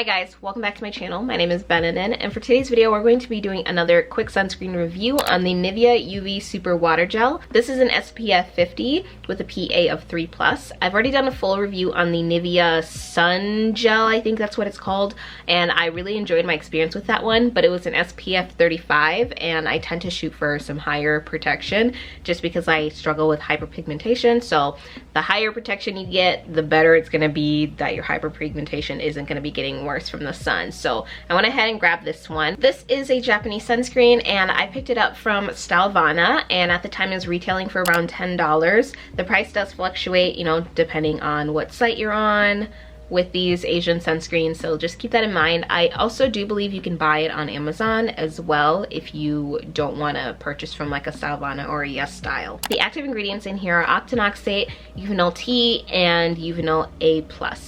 guys, welcome back to my channel. My name is Benadin, and for today's video we're going to be doing another quick sunscreen review on the Nivea UV Super Water Gel. This is an SPF 50 with a PA of 3+. I've already done a full review on the Nivea Sun Gel, I think that's what it's called, and I really enjoyed my experience with that one, but it was an SPF 35 and I tend to shoot for some higher protection just because I struggle with hyperpigmentation. So the higher protection you get, the better it's going to be that your hyperpigmentation isn't going to be getting worse from the sun. So I went ahead and grabbed this one. This is a Japanese sunscreen and I picked it up from Stylevana, and at the time it was retailing for around $10. The price does fluctuate, you know, depending on what site you're on with these Asian sunscreens, so just keep that in mind. I also do believe you can buy it on Amazon as well if you don't want to purchase from like a Stylevana or a Yes Style. The active ingredients in here are octinoxate, euphanyl T, and euphanyl A+.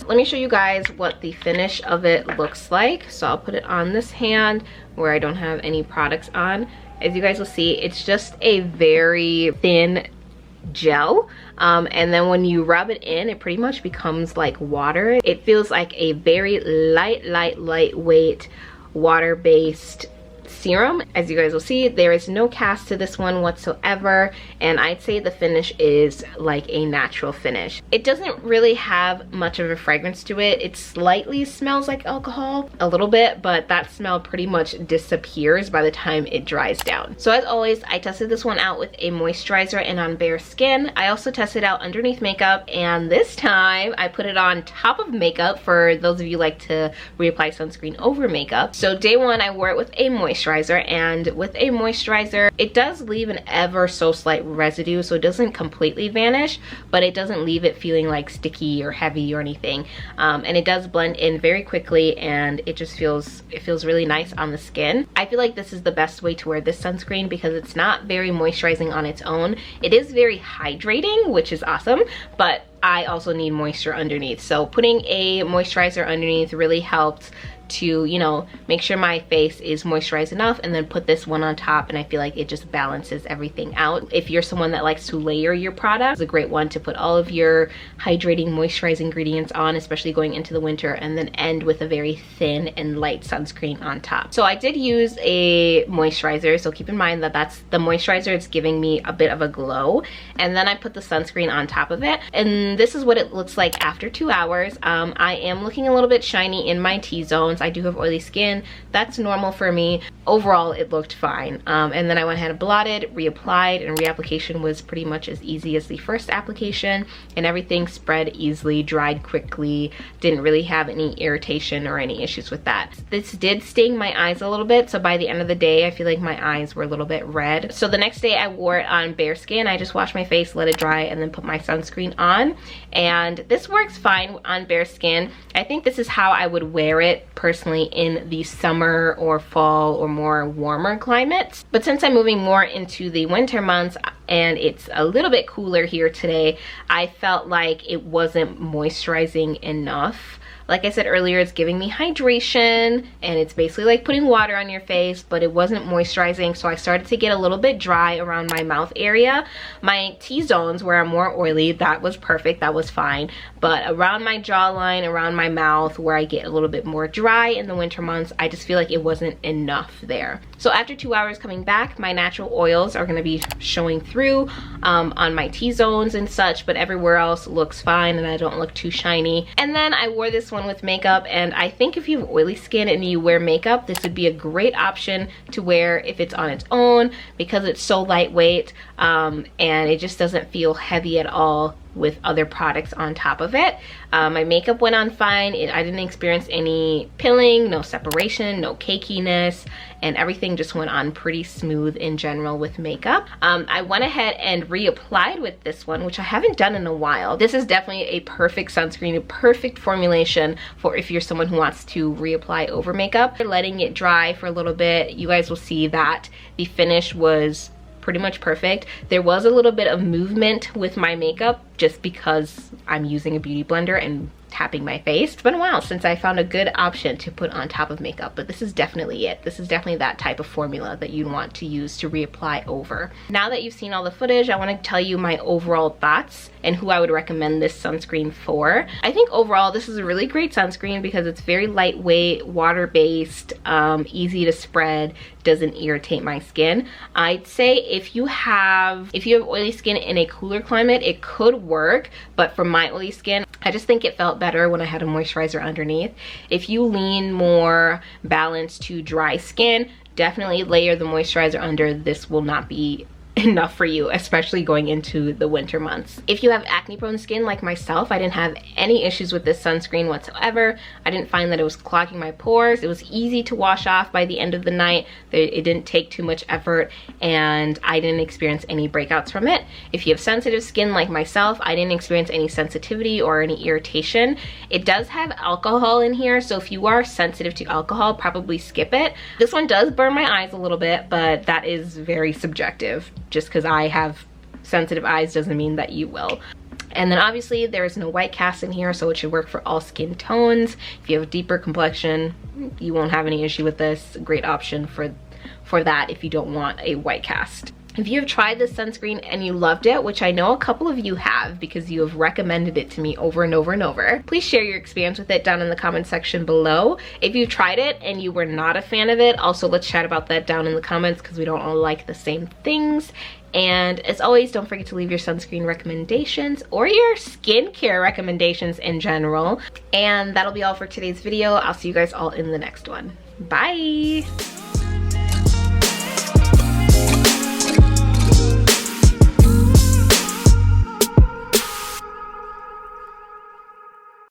Let me show you guys what the finish of it looks like. So I'll put it on this hand where I don't have any products on. As you guys will see, it's just a very thin gel, and then when you rub it in, it pretty much becomes like water. It feels like a very lightweight water-based serum. As you guys will see, there is no cast to this one whatsoever, and I'd say the finish is like a natural finish. It doesn't really have much of a fragrance to it. It slightly smells like alcohol a little bit, but that smell pretty much disappears by the time it dries down. So as always, I tested this one out with a moisturizer and on bare skin. I also tested it out underneath makeup, and this time I put it on top of makeup for those of you who like to reapply sunscreen over makeup. So day one I wore it with a moisturizer, and with a moisturizer it does leave an ever so slight residue, so it doesn't completely vanish, but it doesn't leave it feeling like sticky or heavy or anything, and it does blend in very quickly, and it just feels really nice on the skin. I feel like this is the best way to wear this sunscreen because it's not very moisturizing on its own. It is very hydrating, which is awesome, but I also need moisture underneath, so putting a moisturizer underneath really helped to, you know, make sure my face is moisturized enough, and then put this one on top, and I feel like it just balances everything out. If you're someone that likes to layer your product, it's a great one to put all of your hydrating moisturizing ingredients on, especially going into the winter, and then end with a very thin and light sunscreen on top. So I did use a moisturizer, so keep in mind that that's the moisturizer. It's giving me a bit of a glow, and then I put the sunscreen on top of it, and this is what it looks like after 2 hours. I am looking a little bit shiny in my T-zones. I do have oily skin. That's normal for me. Overall, it looked fine. And then I went ahead and blotted, reapplied, and reapplication was pretty much as easy as the first application, and everything spread easily, dried quickly, didn't really have any irritation or any issues with that. This did sting my eyes a little bit, so by the end of the day, I feel like my eyes were a little bit red. So the next day I wore it on bare skin. I just washed my face, let it dry, and then put my sunscreen on, and this works fine on bare skin. I think this is how I would wear it personally in the summer or fall or more warmer climates, but since I'm moving more into the winter months and it's a little bit cooler here today, I felt like it wasn't moisturizing enough. Like I said earlier, it's giving me hydration, and it's basically like putting water on your face, but it wasn't moisturizing, so I started to get a little bit dry around my mouth area. My T-zones where I'm more oily, that was perfect, that was fine, but around my jawline, around my mouth where I get a little bit more dry in the winter months, I just feel like it wasn't enough there. So after 2 hours coming back, my natural oils are going to be showing through on my T-zones and such, but everywhere else looks fine and I don't look too shiny. And then I wore this one with makeup, and I think if you have oily skin and you wear makeup, this would be a great option to wear if it's on its own, because it's so lightweight, and it just doesn't feel heavy at all with other products on top of it. My makeup went on fine. I didn't experience any pilling, no separation, no cakiness, and everything just went on pretty smooth in general with makeup. I went ahead and reapplied with this one, which I haven't done in a while. This is definitely a perfect sunscreen, a perfect formulation for if you're someone who wants to reapply over makeup. Letting it dry for a little bit, you guys will see that the finish was pretty much perfect. There was a little bit of movement with my makeup just because I'm using a beauty blender and tapping my face. It's been a while since I found a good option to put on top of makeup, but this is definitely it. This is definitely that type of formula that you'd want to use to reapply over. Now that you've seen all the footage, I want to tell you my overall thoughts and who I would recommend this sunscreen for. I think overall this is a really great sunscreen because it's very lightweight, water-based, easy to spread, doesn't irritate my skin. I'd say if you have oily skin in a cooler climate, it could work, but for my oily skin, I just think it felt better when I had a moisturizer underneath. If you lean more balanced to dry skin, definitely layer the moisturizer under. This will not be enough for you, especially going into the winter months. If you have acne prone skin like myself, I didn't have any issues with this sunscreen whatsoever. I didn't find that it was clogging my pores. It was easy to wash off by the end of the night. It didn't take too much effort, and I didn't experience any breakouts from it. If you have sensitive skin like myself, I didn't experience any sensitivity or any irritation. It does have alcohol in here, so if you are sensitive to alcohol, probably skip it. This one does burn my eyes a little bit, but that is very subjective. Just because I have sensitive eyes doesn't mean that you will. And then obviously there is no white cast in here, so it should work for all skin tones. If you have a deeper complexion, you won't have any issue with this. A great option for that if you don't want a white cast. If you have tried this sunscreen and you loved it, which I know a couple of you have because you have recommended it to me over and over and over, please share your experience with it down in the comment section below. If you tried it and you were not a fan of it, also let's chat about that down in the comments because we don't all like the same things. And as always, don't forget to leave your sunscreen recommendations or your skincare recommendations in general. And that'll be all for today's video. I'll see you guys all in the next one. Bye!